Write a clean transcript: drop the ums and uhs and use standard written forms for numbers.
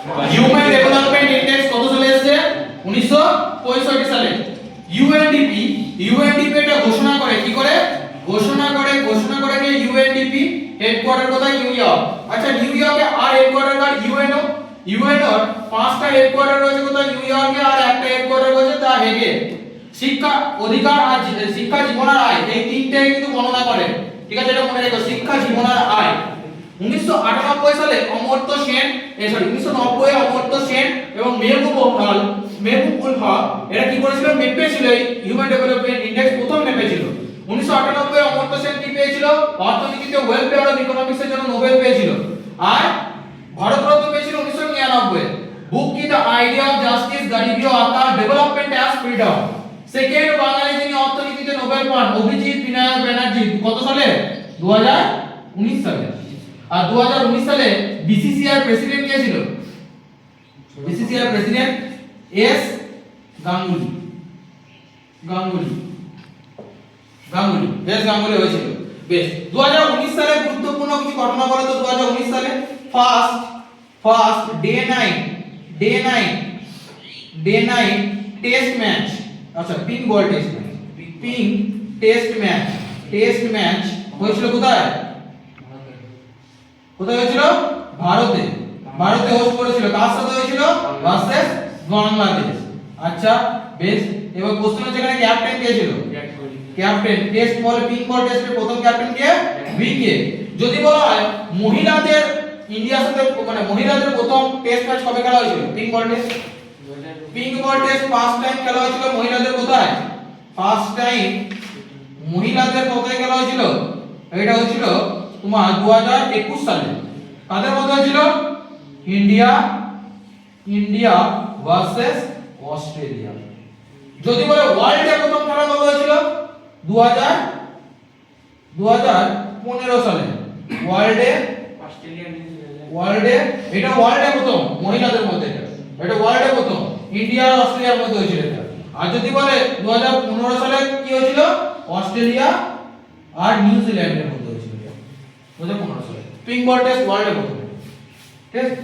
Human development index কত সালে এসেছে? 1965 সালে। ইউএনডিপি এটা ঘোষণা করে, কি করে ঘোষণা করে যে ইউএনডিপি হেডকোয়ার্টার কোথায়? New York. আচ্ছা নিউ ইয়র্কে আর হেডকোয়ার্টার কার? ইউএনওর 5টা হেডকোয়ার্টার রয়েছে কোথায়? নিউ ইয়র্কে, আর একটা হেডকোয়ার্টার রয়েছে তা হেগে। শিক্ষা অধিকার আর শিক্ষা জীবন আর আয়, এই তিনটে কিন্তু গণনা করে, ঠিক আছে? এটা মনে রেখো, শিক্ষা জীবন আর আয়। 1998 সালে অমর্ত্য সেন 1990 এ অমর্ত্য সেন এবং মেহবুবুল হক এরা কি করেছিল? মেপেছিল হিউম্যান ডেভেলপমেন্ট ইন্ডেক্স, প্রথম মেপেছিল। 1998 এ অমর্ত্য সেন কি পেয়েছিল? অর্থনীতিতে ওয়েলফেয়ার অফ ইকোনমিক্সের জন্য নোবেল পেয়েছিল। আর ভারতরত্ন পেয়েছিল 1999 এ। বুক কি দ্য আইডিয়া অফ জাস্টিস, গরিবি ও আকার, ডেভেলপমেন্ট অ্যাজ ফ্রিডম। সেকেন্ড বাঙালি যিনি অর্থনীতিতে নোবেল পান, অভিজিৎ বিনায়ক ব্যানার্জি, কত সালে? 2019 সালে। আর 2019 সালে বিসিসিআই প্রেসিডেন্ট কে ছিল? BCCI president S Ganguly S Ganguly হয়েছিল। বেশ, 2019 সালে গুরুত্বপূর্ণ কিছু ঘটনা বলো তো। 2019 সালে first day night test match, আচ্ছা পিঙ্ক বল টেস্ট ম্যাচ হয়েছিল কোথায়? হয়েছিল? ভারতে হোস্ট করেছিল। কার সাথে হয়েছিল? ভার্সেস বাংলাদেশ। আচ্ছা বেশ, এবার কোশ্চেন হচ্ছে এখানে ক্যাপ্টেন কে ছিল? ক্যাপ্টেন টেস্ট বল পিঙ্ক বল টেস্টের প্রথম ক্যাপ্টেন কে? ভিকে। যদি বলা হয় মহিলাদের ইন্ডিয়ার সাথে মানে মহিলাদের প্রথম টেস্ট ম্যাচ কবে খেলা হয়েছিল? পিঙ্ক বল টেস্ট ফার্স্ট টাইম খেলা হয়েছিল মহিলাদের কোথায়? ফার্স্ট টাইম মহিলাদের কোথায় খেলা হয়েছিল? এটা হয়েছিল তোমার 2021 সালে। কাদের মধ্যে হয়েছিল? India versus Australia. যদি বলে ওয়ার্ল্ডে প্রথম খেলা কবে হয়েছিল? 2015 সালে। ওয়ার্ল্ডে এটা ওয়ার্ল্ডে প্রথম মহিলাদের মধ্যে, এটা ওয়ার্ল্ডে প্রথম ইন্ডিয়া আর অস্ট্রেলিয়ার মধ্যে হয়েছিল এটা। আর যদি বলে 2015 সালে কি হয়েছিল? অস্ট্রেলিয়া আর নিউজিল্যান্ডের মধ্যে হয়েছিল এটা 2015 সালে। পিঙ্ক বল টেস্ট ওয়ার্ল্ডে প্রথম, ঠিক আছে?